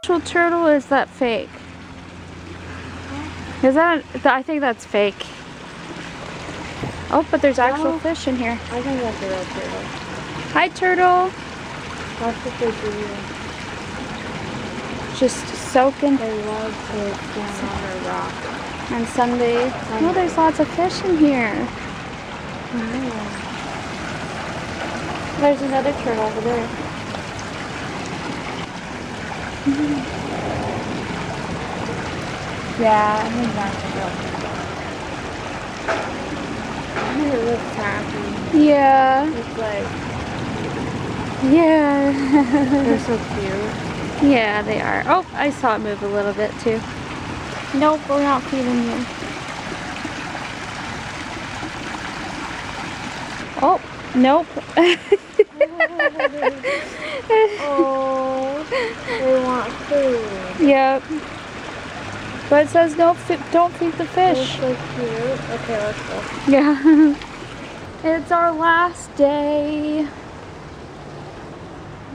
Actual turtle, or is that fake? Is that? I think that's fake. Oh, but there's actual fish in here. I think that's a real turtle. Hi, turtle. That's what they do. Just soaking. They love to stand on a rock. On Sunday. Oh, there's lots of fish in here. There's another turtle over there. Yeah, I think that's a real turtle. It looks happy. Yeah. It's like, Yeah. they're so cute. Yeah, they are. Oh, I saw it move a little bit too. Nope, we're not feeding you. Oh, nope. Oh, they want food. Yep. But it says no, don't feed the They're fish. so cute. Okay, let's go. Yeah. It's our last day.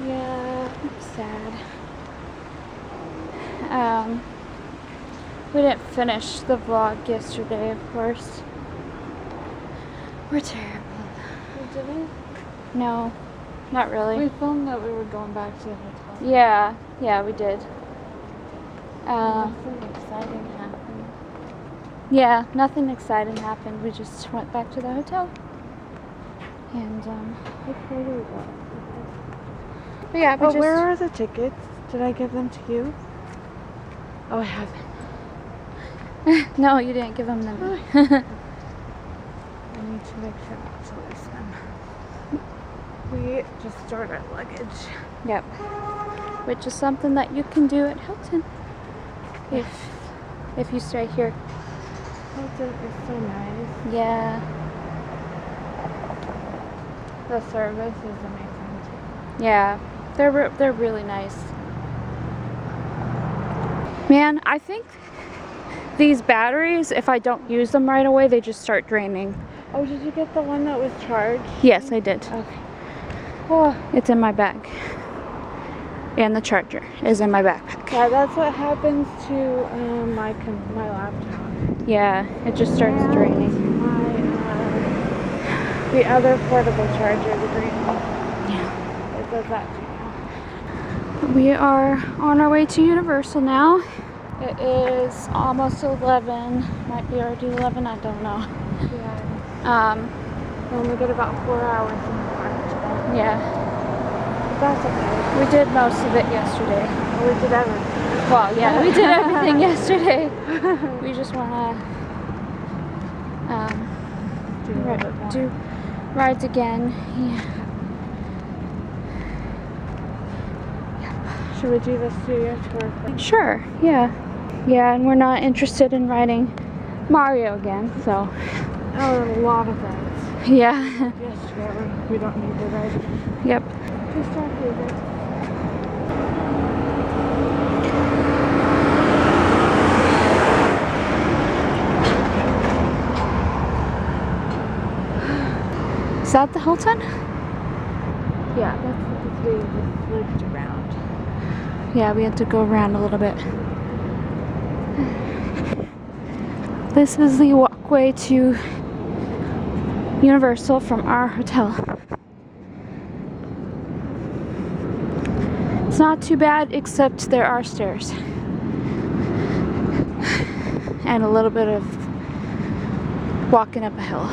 Yeah, I'm sad. We didn't finish the vlog yesterday, of course. We're terrible. We didn't? No, not really. We filmed that we were going back to the hotel. Yeah, we did. Nothing exciting happened. Yeah, nothing exciting happened. We just went back to the hotel. And, but yeah, we Oh, just... where are the tickets? Did I give them to you? Oh, I haven't. No, you didn't give them to me. I need to make sure not to lose them. We just stored our luggage. Yep. Which is something that you can do at Hilton. If you stay here. Hilton is so nice. Yeah. The service is amazing too. Yeah. They're really nice. Man, I think these batteries, if I don't use them right away, they just start draining. Oh, did you get the one that was charged? Yes, I did. Okay. Oh, It's in my bag. And the charger is in my backpack. yeah, that's what happens to my laptop. Yeah, it just starts draining. The other portable charger, the green one. Yeah. It does that too. We are on our way to Universal now. It is almost 11. Might be already 11, I don't know. Yeah. We only get about 4 hours in the park today. Yeah. That's okay. We did most of it yesterday. We did everything. Well, yeah, we did everything yesterday. We just want to do rides again. Yeah. Should we do the studio tour first? Sure, yeah. Yeah, and we're not interested in riding Mario again, so. Oh, a lot of rides. Yeah. Yesterday, we don't need to ride again. Yep. Just our favorite. Is that the Hilton? Yeah, that's what we just looped around. Yeah, we had to go around a little bit. This is the walkway to Universal from our hotel. It's not too bad, except there are stairs. And a little bit of walking up a hill.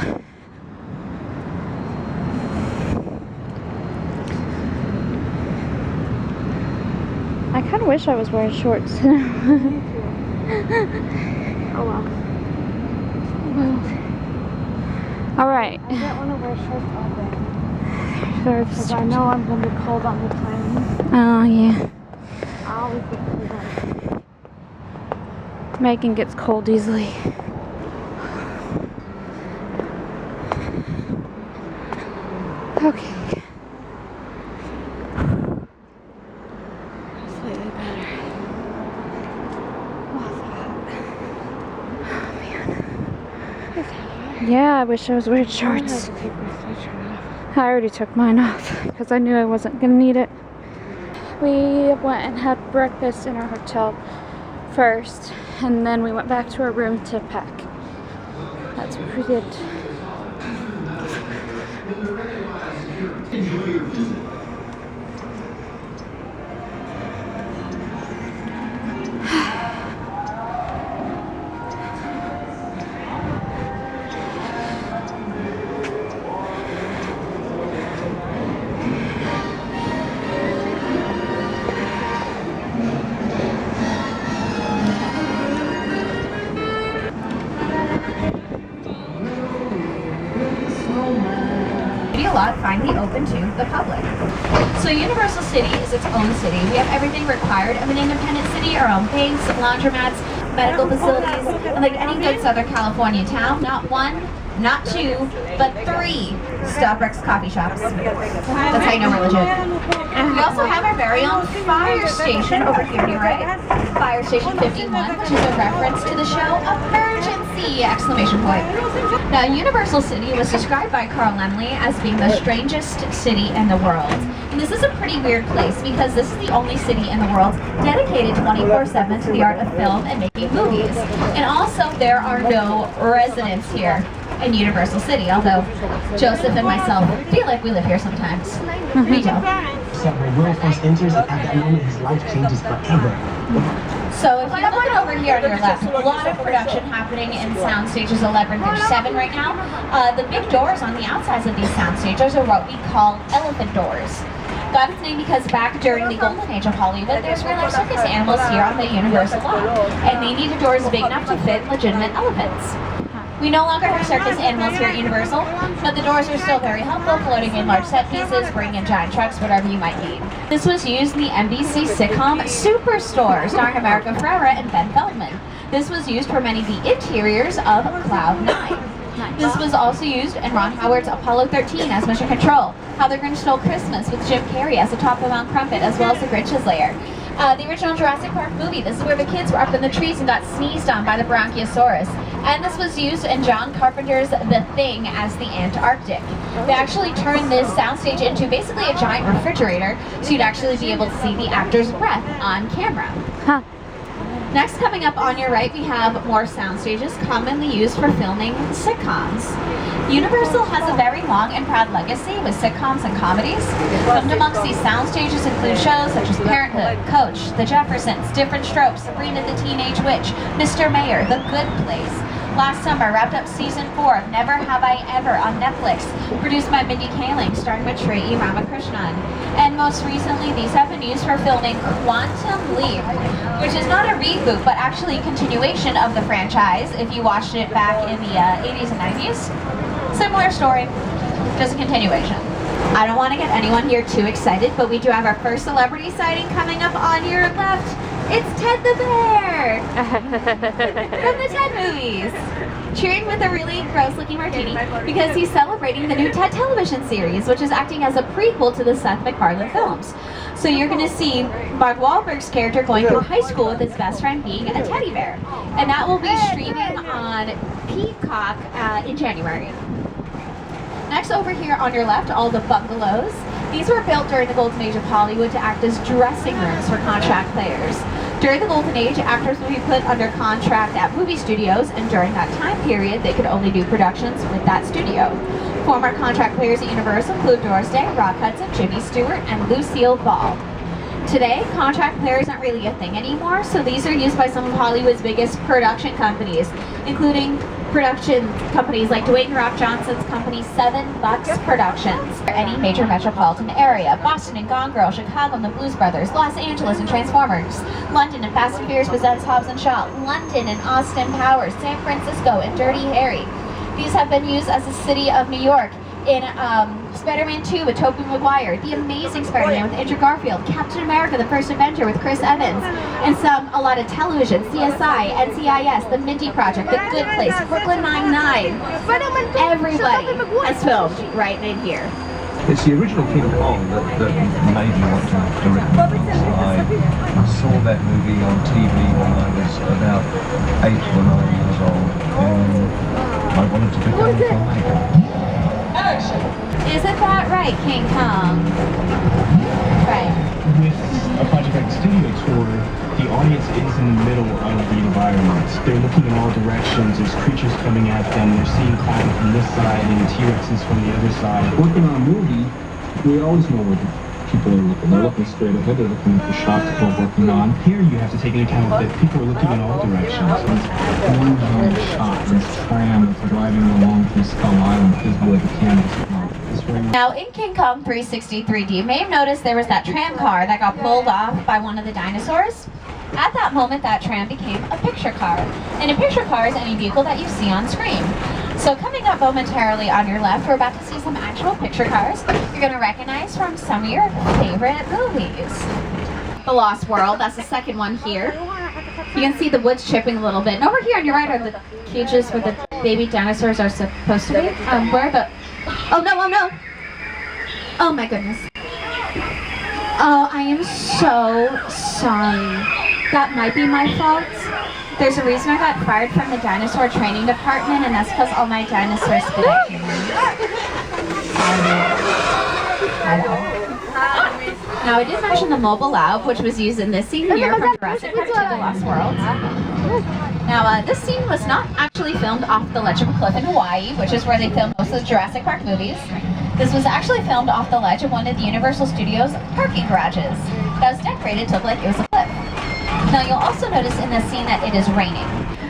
I kind of wish I was wearing shorts. Oh well. Alright. I don't want to wear shorts all day. Because I know I'm going to be cold on the plane. Oh, yeah. I always get cold on the plane. Megan gets cold easily. Okay. Slightly better. Oh, man. Yeah, I wish I was wearing I shorts. have to take my sweatshirt off. I already took mine off because I knew I wasn't going to need it. We went and had breakfast in our hotel first, and then we went back to our room to pack. That's what we did. A lot finally open to the public. So Universal City is its own city. We have everything required of an independent city, our own banks, laundromats, medical facilities, and like any good Southern California town, not one, not two, but 3 Starbucks coffee shops. That's how you know we're legit. We also have our very own fire station over here to your right. Fire Station 51, which is a reference to the show Emergency! Exclamation point. Now, Universal City was described by Carl Laemmle as being the strangest city in the world. And this is a pretty weird place because this is the only city in the world dedicated 24/7 to the art of film and making movies. And also, there are no residents here in Universal City, although Joseph and myself feel like we live here sometimes. We don't. So when Will first enters, at that moment his life changes forever. So if you look over here on your left, a lot of production happening in sound stages 11 through 7 right now. The big doors on the outsides of these sound stages are what we call elephant doors. Got its name because back during the golden age of Hollywood, there's real life circus animals here on the Universal lot, and they needed doors big enough to fit legitimate elephants. We no longer have circus animals here at Universal, but the doors are still very helpful, floating in large set pieces, bringing in giant trucks, whatever you might need. This was used in the NBC sitcom Superstore, starring America Ferrera and Ben Feldman. This was used for many of the interiors of Cloud 9. This was also used in Ron Howard's Apollo 13 as Mission Control, How the Grinch Stole Christmas with Jim Carrey as the top of Mount Crumpet, as well as the Grinch's Lair. The original Jurassic Park movie, this is where the kids were up in the trees and got sneezed on by the Bronchiosaurus. And this was used in John Carpenter's The Thing as the Antarctic. They actually turned this soundstage into basically a giant refrigerator, so you'd actually be able to see the actor's breath on camera. Huh. Next, coming up on your right, we have more sound stages commonly used for filming sitcoms. Universal has a very long and proud legacy with sitcoms and comedies. Filmed amongst these sound stages include shows such as Parenthood, Coach, The Jeffersons, Different Strokes, Sabrina the Teenage Witch, Mr. Mayor, The Good Place. Last summer, wrapped up season 4 of Never Have I Ever on Netflix, produced by Mindy Kaling, starring Maitreyi Ramakrishnan. And most recently, these have been used for filming Quantum Leap, which is not a reboot, but actually a continuation of the franchise, if you watched it back in the 80s and 90s. Similar story, just a continuation. I don't want to get anyone here too excited, but we do have our first celebrity sighting coming up on your left. It's Ted the Bear! From the Ted movies! Cheering with a really gross-looking martini because he's celebrating the new Ted television series, which is acting as a prequel to the Seth MacFarlane films. So you're going to see Mark Wahlberg's character going through high school with his best friend being a teddy bear. And that will be streaming on Peacock in January. Next, over here on your left, all the bungalows. These were built during the golden age of Hollywood to act as dressing rooms for contract players. During the golden age, actors would be put under contract at movie studios, and during that time period, they could only do productions with that studio. Former contract players at Universal include Doris Day, Rock Hudson, Jimmy Stewart, and Lucille Ball. Today, contract players aren't really a thing anymore, so these are used by some of Hollywood's biggest production companies, including production companies like Dwayne Rock Johnson's company 7 Bucks Productions. Any major metropolitan area, Boston and Gone Girl, Chicago and the Blues Brothers, Los Angeles and Transformers, London and Fast and Furious presents Hobbs and Shaw, London and Austin Powers, San Francisco and Dirty Harry. These have been used as the city of New York in Spider-Man 2 with Tobey Maguire, The Amazing Spider-Man with Andrew Garfield, Captain America, The First Avenger with Chris Evans, and a lot of television, CSI, NCIS, The Mindy Project, The Good Place, Brooklyn Nine-Nine. Everybody has filmed right in here. It's the original King Kong that made me want to direct movies. I saw that movie on TV when I was about 8 or 9 years old, and I wanted to become a filmmaker. Isn't that right, King Kong? Right. like a studio tour, the audience is in the middle of the environment. They're looking in all directions. There's creatures coming at them. They're seeing Clown from this side and T-Rexes from the other side. Working on a movie, we always know where the people are looking. They're looking straight ahead. They're looking at the shot that we're working on. Here you have to take into account that people are looking in all directions. One shot, this tram that's driving along through Skull Island is where the camera's from. Now in King Kong 360 3D, you may have noticed there was that tram car that got pulled off by one of the dinosaurs. At that moment, that tram became a picture car. And a picture car is any vehicle that you see on screen. So coming up momentarily on your left, we're about to see some actual picture cars you're going to recognize from some of your favorite movies. The Lost World, that's the second one here. You can see the woods chipping a little bit. And over here on your right are the cages where the baby dinosaurs are supposed to be. Where the... Oh no, oh no! Oh my goodness. Oh, I am so sorry. That might be my fault. There's a reason I got fired from the dinosaur training department, and that's because all my dinosaurs spit at humans. Now I did mention the mobile lab, which was used in this scene here from Jurassic Park 2: The Lost World. Now this scene was not actually filmed off the ledge of a cliff in Hawaii, which is where they filmed most of the Jurassic Park movies. This was actually filmed off the ledge of one of the Universal Studios parking garages that was decorated to look like it was a cliff. Now you'll also notice in this scene that it is raining.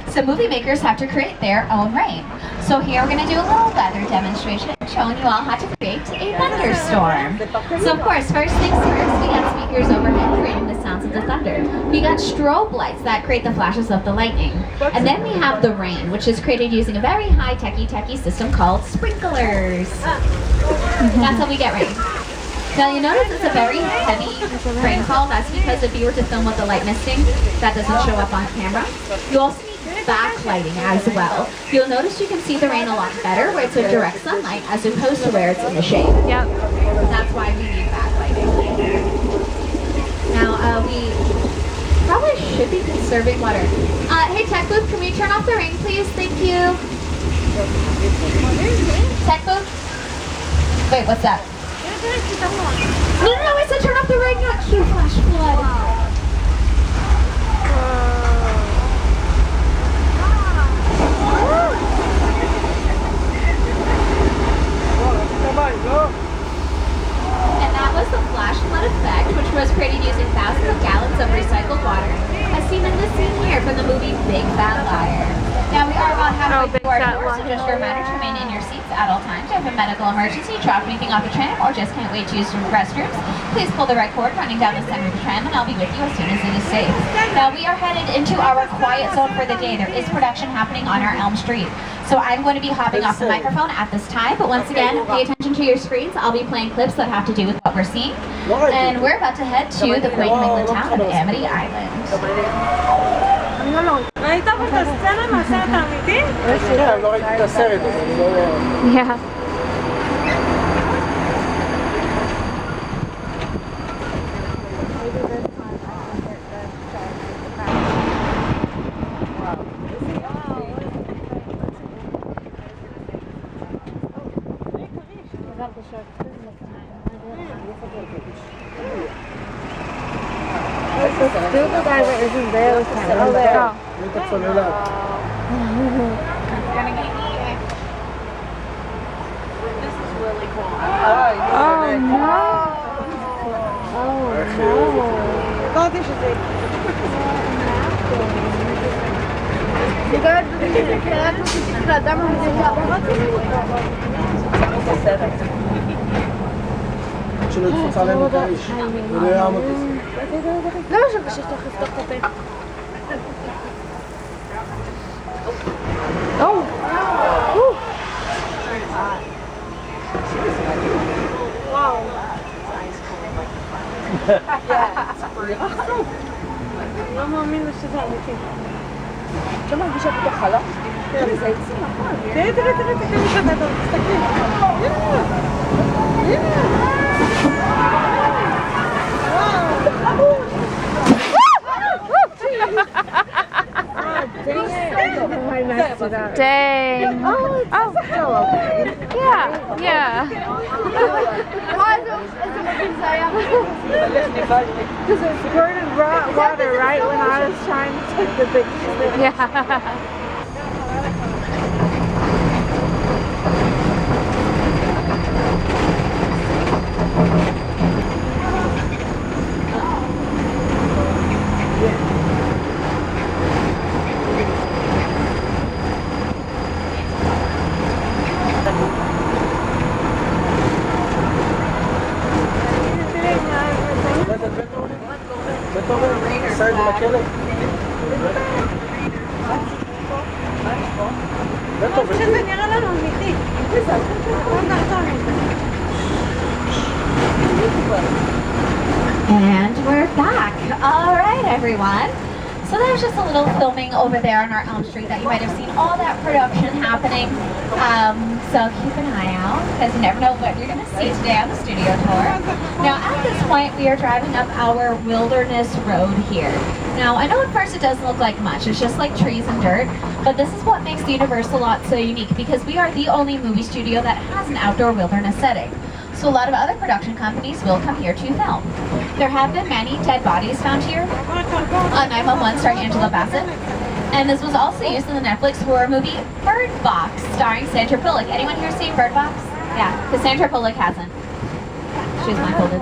So movie makers have to create their own rain. So here we're going to do a little weather demonstration showing you all how to create a thunderstorm. So of course, first things first, we got speakers overhead creating the sounds of the thunder. We got strobe lights that create the flashes of the lightning. And then we have the rain, which is created using a very high techie system called sprinklers. That's how we get rain. Now you notice it's a very heavy rainfall. That's because if you were to film with the light misting, that doesn't show up on camera. You also need backlighting as well. You'll notice you can see the rain a lot better where it's in direct sunlight as opposed to where it's in the shade. Yep. That's why we need backlighting. Now we probably should be conserving water. Hey tech booth, can we turn off the rain please? Thank you. Tech booth? Wait, what's that? No, I said turn off the rain, not cue flash flood. And that was the flash flood effect, which was created using thousands of gallons of recycled water, as seen in this scene here from the movie Big Fat Liar. Now we are about halfway through our tour, so just a reminder to remain in your seats at all times. If you have a medical emergency, drop anything off the tram, or just can't wait to use the restrooms, please pull the right cord running down the center of the tram, and I'll be with you as soon as it is safe. Now we are headed into our quiet zone for the day. There is production happening on our Elm Street. So I'm going to be hopping off the microphone at this time, but once again, pay attention to your screens. I'll be playing clips that have to do with what we're seeing. And we're about to head to the quaint New England town of Amity Island. Yeah. The guy that isn't there, oh, there. This is really cool. Oh no. Oh no. למה שחשבת לפתוח את הפה? Oh! Wow! לא מאמין שזה אמיתי. אתה מרגישה בתוך חלום? זה עצים, נכון. תראי, תסתכלי. Dang. Oh, still okay. Yeah. Why is it Because it squirted water right when I was trying to take the picture. Yeah. And we're back. All right, everyone. So that was just a little filming over there on our Elm Street that you might have seen all that production happening. So keep an eye out because you never know what you're going to see today on the studio tour. Now at this point we are driving up our wilderness road here. Now I know at first it doesn't look like much, it's just like trees and dirt, but this is what makes the Universal lot so unique because we are the only movie studio that has an outdoor wilderness setting. So a lot of other production companies will come here to film. There have been many dead bodies found here on 911 starring Angela Bassett. And this was also used in the Netflix horror movie Bird Box starring Sandra Bullock. Anyone here seen Bird Box? Yeah, because Sandra Bullock hasn't. She's blindfolded.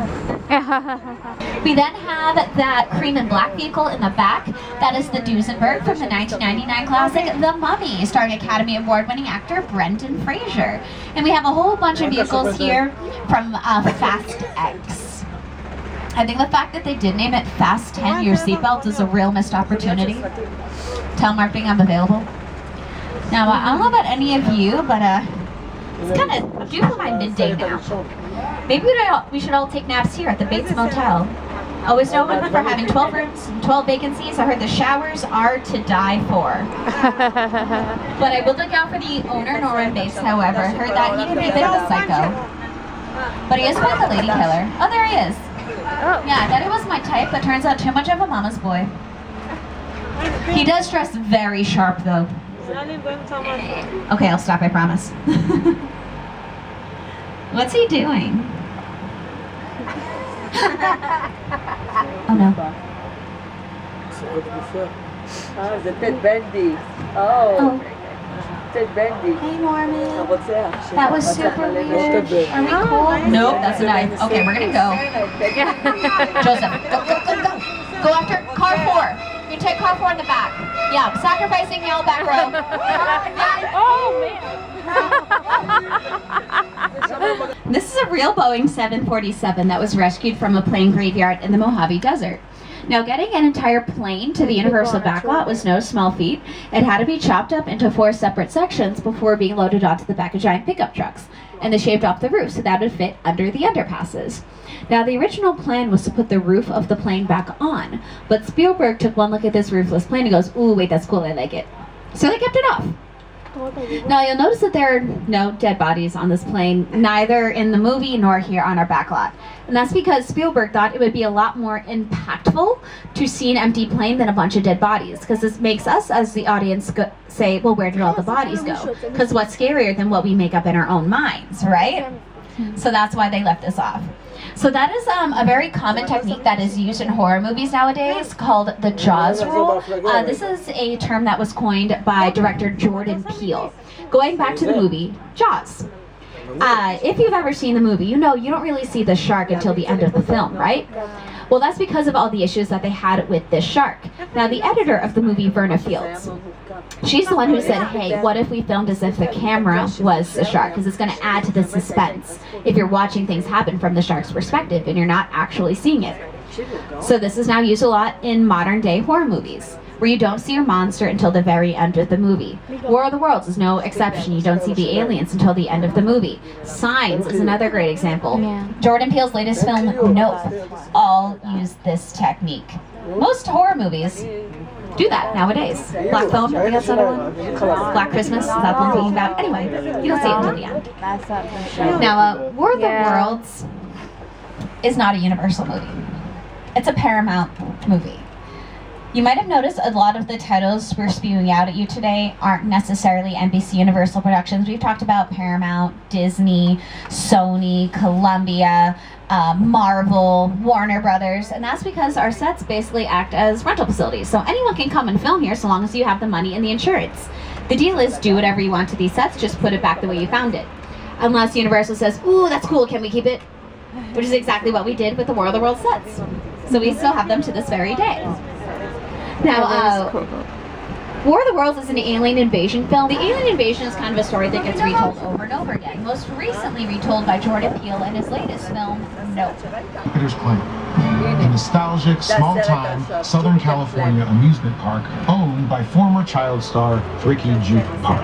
We then have that cream and black vehicle in the back. That is the Duesenberg from the 1999 classic The Mummy, starring Academy Award-winning actor Brendan Fraser. And we have a whole bunch of vehicles here from Fast X. I think the fact that they did name it Fast 10 Your Seatbelt is a real missed opportunity. Telemarketing, I'm available. Now, I don't know about any of you, but it's kind of due for my midday nap. Maybe we should all take naps here at the Bates Motel. Always known for having 12 rooms and 12 vacancies. I heard the showers are to die for. But I will look out for the owner, Norman Bates, however. I heard that he can be a bit of a psycho. But he is quite the lady killer. Oh, there he is. Yeah, I thought he was my type, but turns out too much of a mama's boy. He does dress very sharp, though. Okay, I'll stop, I promise. What's he doing? Oh no. Ah, the Ted Bundy. Oh. Ted Bundy. Hey, Norman. That was super weird. Are we cool? Nope, that's a knife. Okay, we're gonna go. Joseph, go. Go after car 4. You take car 4 in the back. Yeah, sacrificing yellow back row. Oh man. This is a real Boeing 747 that was rescued from a plane graveyard in the Mojave Desert. Now, getting an entire plane to the Universal backlot was no small feat. It had to be chopped up into 4 separate sections before being loaded onto the back of giant pickup trucks, and they shaved off the roof so that it would fit under the underpasses. Now, the original plan was to put the roof of the plane back on, but Spielberg took one look at this roofless plane and goes, "Ooh, wait, that's cool, I like it." So they kept it off. Now, you'll notice that there are no dead bodies on this plane, neither in the movie nor here on our backlot. And that's because Spielberg thought it would be a lot more impactful to see an empty plane than a bunch of dead bodies, because this makes us, as the audience, say, well, where did all the bodies go? Because what's scarier than what we make up in our own minds, right? So that's why they left this off. So that is a very common technique that is used in horror movies nowadays called the Jaws rule. This is a term that was coined by director Jordan Peele. Going back to the movie Jaws. If you've ever seen the movie, you know you don't really see the shark until the end of the film, right? Well, that's because of all the issues that they had with this shark. Now, the editor of the movie, Verna Fields, she's the one who said, hey, what if we filmed as if the camera was the shark? Because it's going to add to the suspense if you're watching things happen from the shark's perspective and you're not actually seeing it. So this is now used a lot in modern day horror movies, where you don't see your monster until the very end of the movie. War of the Worlds is no exception. You don't see the aliens until the end of the movie. Signs is another great example. Yeah. Jordan Peele's latest film, Nope, all use this technique. Most horror movies do that nowadays. Black Phone, I think that's another one. Black Christmas, is that the one I'm thinking about? Anyway, you don't see it until the end. Now, War of the Worlds is not a Universal movie. It's a Paramount movie. You might have noticed a lot of the titles we're spewing out at you today aren't necessarily NBC Universal productions. We've talked about Paramount, Disney, Sony, Columbia, Marvel, Warner Brothers, and that's because our sets basically act as rental facilities. So anyone can come and film here so long as you have the money and the insurance. The deal is do whatever you want to these sets, just put it back the way you found it. Unless Universal says, ooh, that's cool, can we keep it? Which is exactly what we did with the War of the Worlds sets. So we still have them to this very day. Now, War of the Worlds is an alien invasion film. The alien invasion is kind of a story that gets retold over and over again. Most recently retold by Jordan Peele in his latest film, Nope. Jupiter's Claim, a nostalgic, small-time Southern California amusement park owned by former child star Ricky Juke Park.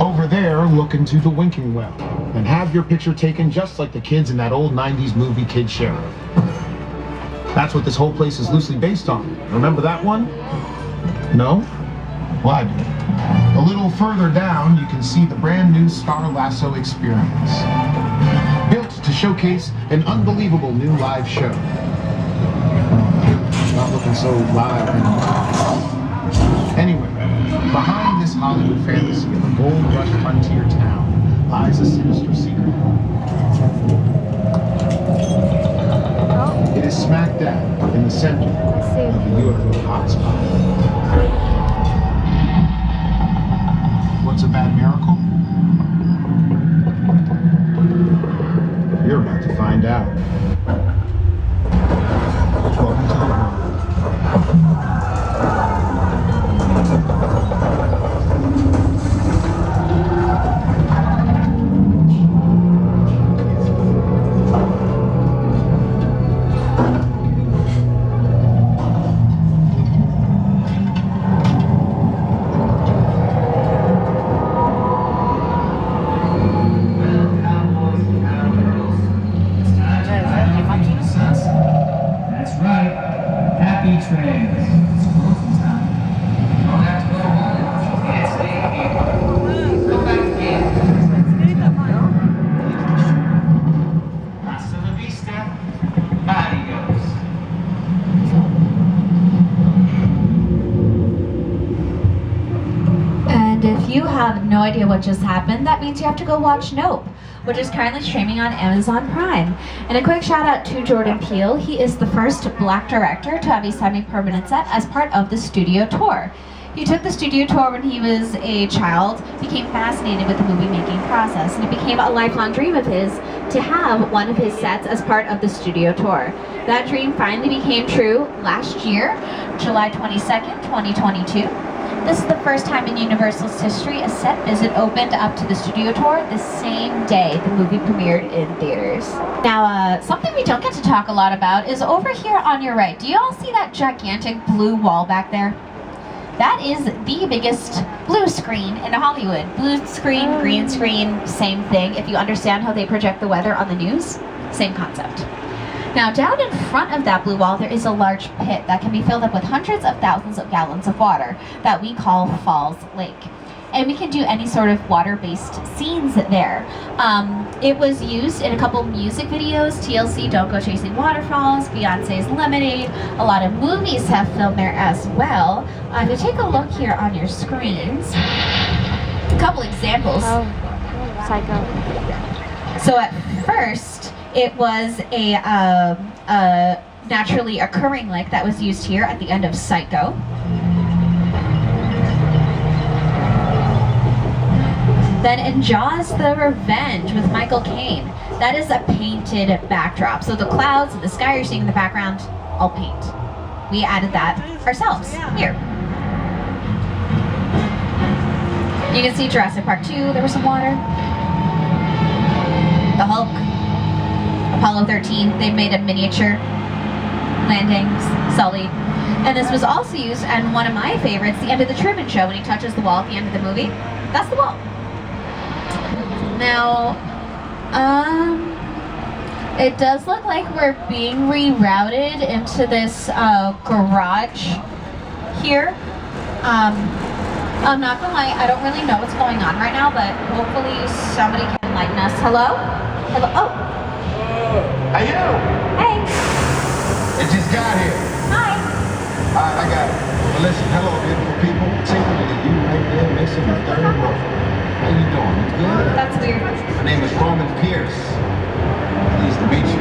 Over there, look into the winking well and have your picture taken just like the kids in that old 90s movie Kid Sheriff. That's what this whole place is loosely based on. Remember that one? No? Well, I do. A little further down, you can see the brand new Star Lasso Experience. Built to showcase an unbelievable new live show. Not looking so live anymore. Anyway, behind this Hollywood fantasy of a gold rush frontier town lies a sinister secret. It is smack dab in the center of the UFO hotspot. What's a bad miracle? You're about to find out. Welcome to the world. No idea what just happened, that means you have to go watch Nope, which is currently streaming on Amazon Prime. And a quick shout out to Jordan Peele. He is the first Black director to have a semi-permanent set as part of the studio tour. He took the studio tour when he was a child, became fascinated with the movie making process, and it became a lifelong dream of his to have one of his sets as part of the studio tour. That dream finally became true last year, July 22nd, 2022. This is the first time in Universal's history a set visit opened up to the studio tour the same day the movie premiered in theaters. Now, something we don't get to talk a lot about is over here on your right. Do you all see that gigantic blue wall back there? That is the biggest blue screen in Hollywood. Blue screen, green screen, same thing. If you understand how they project the weather on the news, same concept. Now, down in front of that blue wall, there is a large pit that can be filled up with hundreds of thousands of gallons of water that we call Falls Lake. And we can do any sort of water-based scenes there. It was used in a couple music videos, TLC, Don't Go Chasing Waterfalls, Beyonce's Lemonade. A lot of movies have filmed there as well. If you take a look here on your screens, a couple examples. Oh, Psycho. So at first, it was a naturally occurring lake that was used here at the end of Psycho. Then in Jaws the Revenge with Michael Caine, that is a painted backdrop. So the clouds and the sky you're seeing in the background, all paint. We added that ourselves here. You can see Jurassic Park 2, there was some water. The Hulk, Apollo 13, they made a miniature landing, Sully. And this was also used in one of my favorites, the end of the Truman Show, when he touches the wall at the end of the movie. That's the wall. Now, it does look like we're being rerouted into this garage here. I'm not gonna lie, I don't really know what's going on right now, but hopefully somebody can enlighten us. Hello? Hello? Oh. Hey, you! Hey. It just got here. Hi. I got it. Well, listen, hello, beautiful people. Take a look at you right there missing the third row. How you doing? You good? That's weird. My name is Roman Pierce. Pleased to meet you.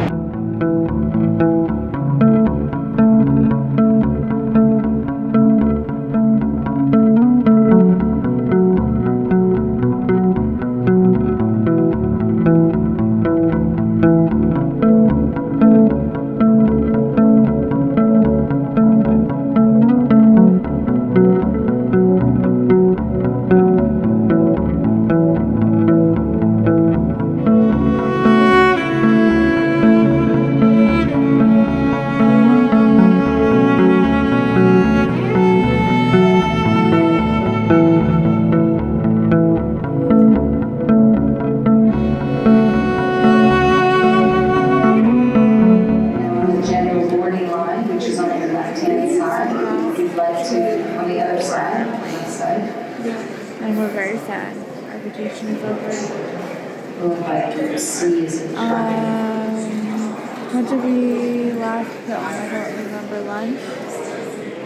And we're very sad. Our vacation is over. What did we last film? I don't remember. Lunch?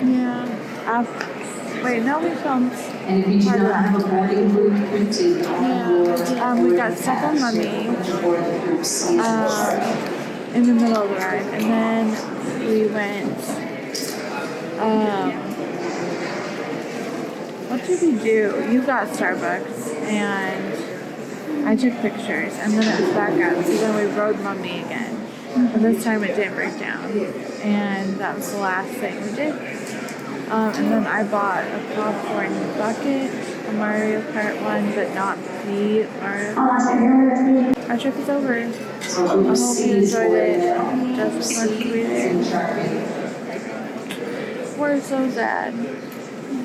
Yeah. Wait, no, we filmed. And if you do not have a boarding group printed on your we got stuck on Mummy in the middle of the ride, and then we went. What did we do? You got Starbucks, and I took pictures, and then it was back up. So then we rode Mummy again. But this time it didn't break down, and that was the last thing we did. And then I bought a popcorn bucket, a Mario Kart one, but not the Mario Kart. Our trip is over. I hope you enjoyed it just as much as we did. We're so sad,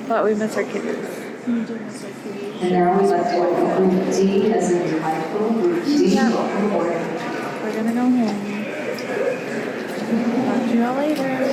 but we miss our kids. We do miss our kids. And now we left over group D as in delightful group D. We're gonna go home. Talk to y'all later.